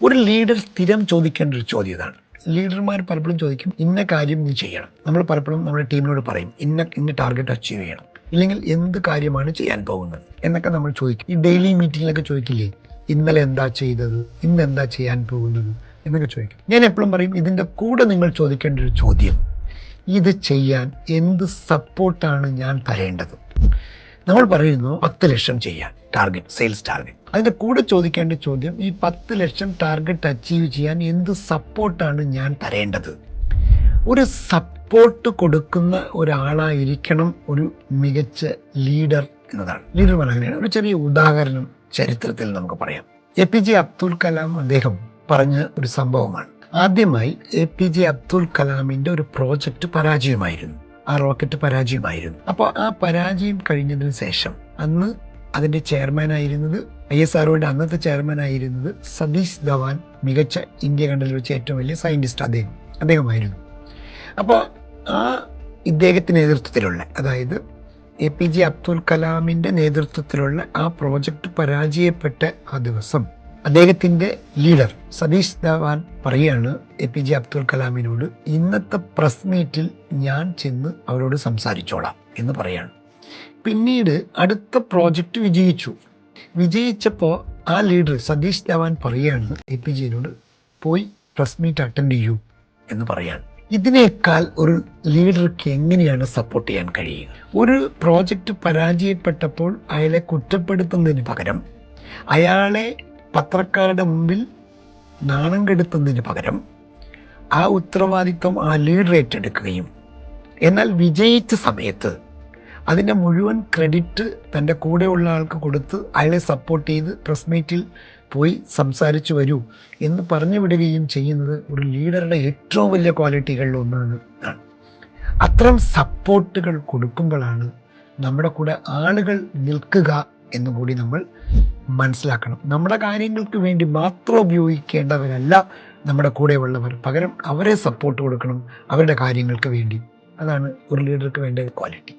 ഒരു ലീഡർ സ്ഥിരം ചോദിക്കേണ്ട ഒരു ചോദ്യം ഇതാണ്. ലീഡർമാർ പലപ്പോഴും ചോദിക്കും, ഇന്ന കാര്യം നീ ചെയ്യണം. നമ്മൾ പലപ്പോഴും നമ്മുടെ ടീമിനോട് പറയും, ഇന്ന ടാർഗറ്റ് അച്ചീവ് ചെയ്യണം, ഇല്ലെങ്കിൽ എന്ത് കാര്യമാണ് ചെയ്യാൻ പോകുന്നത് എന്നൊക്കെ നമ്മൾ ചോദിക്കും. ഈ ഡെയിലി മീറ്റിങ്ങിലൊക്കെ ചോദിക്കില്ലേ, ഇന്നലെ എന്താ ചെയ്തത്, ഇന്ന് എന്താ ചെയ്യാൻ പോകുന്നത് എന്നൊക്കെ ചോദിക്കും. ഞാൻ എപ്പോഴും പറയും, ഇതിൻ്റെ കൂടെ നിങ്ങൾ ചോദിക്കേണ്ട ഒരു ചോദ്യം, ഇത് ചെയ്യാൻ എന്ത് സപ്പോർട്ടാണ് ഞാൻ തരേണ്ടത്. നമ്മൾ പറയുന്നു 10 ലക്ഷം ചെയ്യാൻ ടാർഗറ്റ്, സെയിൽസ് ടാർഗറ്റ്. അതിൻ്റെ കൂടെ ചോദിക്കേണ്ട ചോദ്യം, ഈ 10 ലക്ഷം ടാർഗറ്റ് അച്ചീവ് ചെയ്യാൻ എന്ത് സപ്പോർട്ടാണ് ഞാൻ തരേണ്ടത്. ഒരു സപ്പോർട്ട് കൊടുക്കുന്ന ഒരാളായിരിക്കണം ഒരു മികച്ച ലീഡർ എന്നതാണ്. ലീഡർമാർ അങ്ങനെയാണ്. ഒരു ചെറിയ ഉദാഹരണം ചരിത്രത്തിൽ നമുക്ക് പറയാം. APJ അബ്ദുൽ കലാം അദ്ദേഹം പറഞ്ഞ ഒരു സംഭവമാണ്. ആദ്യമായി APJ അബ്ദുൽ കലാമിൻ്റെ ഒരു പ്രോജക്റ്റ് പരാജയമായിരുന്നു. ആ റോക്കറ്റ് പരാജയമായിരുന്നു. അപ്പോൾ ആ പരാജയം കഴിഞ്ഞതിന് ശേഷം അന്ന് അതിൻ്റെ ചെയർമാനായിരുന്നത്, ISROയുടെ അന്നത്തെ ചെയർമാനായിരുന്നത് സതീഷ് ധവാൻ, മികച്ച ഇന്ത്യ കണ്ടതിൽ വെച്ച് ഏറ്റവും വലിയ സയൻറ്റിസ്റ്റ് അദ്ദേഹമായിരുന്നു. അപ്പോൾ ആ ഇദ്ദേഹത്തിൻ്റെ നേതൃത്വത്തിലുള്ള, അതായത് APJ അബ്ദുൽ കലാമിൻ്റെ നേതൃത്വത്തിലുള്ള ആ പ്രോജക്റ്റ് പരാജയപ്പെട്ട ആ ദിവസം അദ്ദേഹത്തിൻ്റെ ലീഡർ സതീഷ് ധവാൻ പറയുകയാണ് APJ അബ്ദുൽ കലാമിനോട്, ഇന്നത്തെ പ്രസ് മീറ്റിൽ ഞാൻ ചെന്ന് അവരോട് സംസാരിച്ചോളാം എന്ന് പറയാണ്. പിന്നീട് അടുത്ത പ്രോജക്റ്റ് വിജയിച്ചപ്പോൾ ആ ലീഡർ സതീഷ് ധവാൻ പറയുകയാണ് APJനോട്, പോയി പ്രസ് മീറ്റ് അറ്റൻഡ് ചെയ്യൂ എന്ന് പറയാണ്. ഇതിനേക്കാൾ ഒരു ലീഡർക്ക് എങ്ങനെയാണ് സപ്പോർട്ട് ചെയ്യാൻ കഴിയുക? ഒരു പ്രോജക്റ്റ് പരാജയപ്പെട്ടപ്പോൾ അയാളെ കുറ്റപ്പെടുത്തുന്നതിന് പകരം, അയാളെ പത്രക്കാരുടെ മുമ്പിൽ നാണം കെടുത്തുന്നതിന് പകരം ആ ഉത്തരവാദിത്വം ആ ലീഡർ ഏറ്റെടുക്കുകയും, എന്നാൽ വിജയിച്ച സമയത്ത് അതിൻ്റെ മുഴുവൻ ക്രെഡിറ്റ് തൻ്റെ കൂടെയുള്ള ആൾക്ക് കൊടുത്ത് അയാളെ സപ്പോർട്ട് ചെയ്ത് പ്രസ് മീറ്റിൽ പോയി സംസാരിച്ചു വരൂ എന്ന് പറഞ്ഞു വിടുകയും ചെയ്യുന്നത് ഒരു ലീഡറുടെ ഏറ്റവും വലിയ ക്വാളിറ്റികളിൽ ഒന്നാണ്. അത്തരം സപ്പോർട്ടുകൾ കൊടുക്കുമ്പോഴാണ് നമ്മുടെ കൂടെ ആളുകൾ നിൽക്കുക എന്നുകൂടി നമ്മൾ മനസ്സിലാക്കണം. നമ്മുടെ കാര്യങ്ങൾക്ക് വേണ്ടി മാത്രം ഉപയോഗിക്കേണ്ടവരല്ല നമ്മുടെ കൂടെയുള്ളവർ, പകരം അവരെ സപ്പോർട്ട് കൊടുക്കണം അവരുടെ കാര്യങ്ങൾക്ക് വേണ്ടി. അതാണ് ഒരു ലീഡർക്ക് വേണ്ട ക്വാളിറ്റി.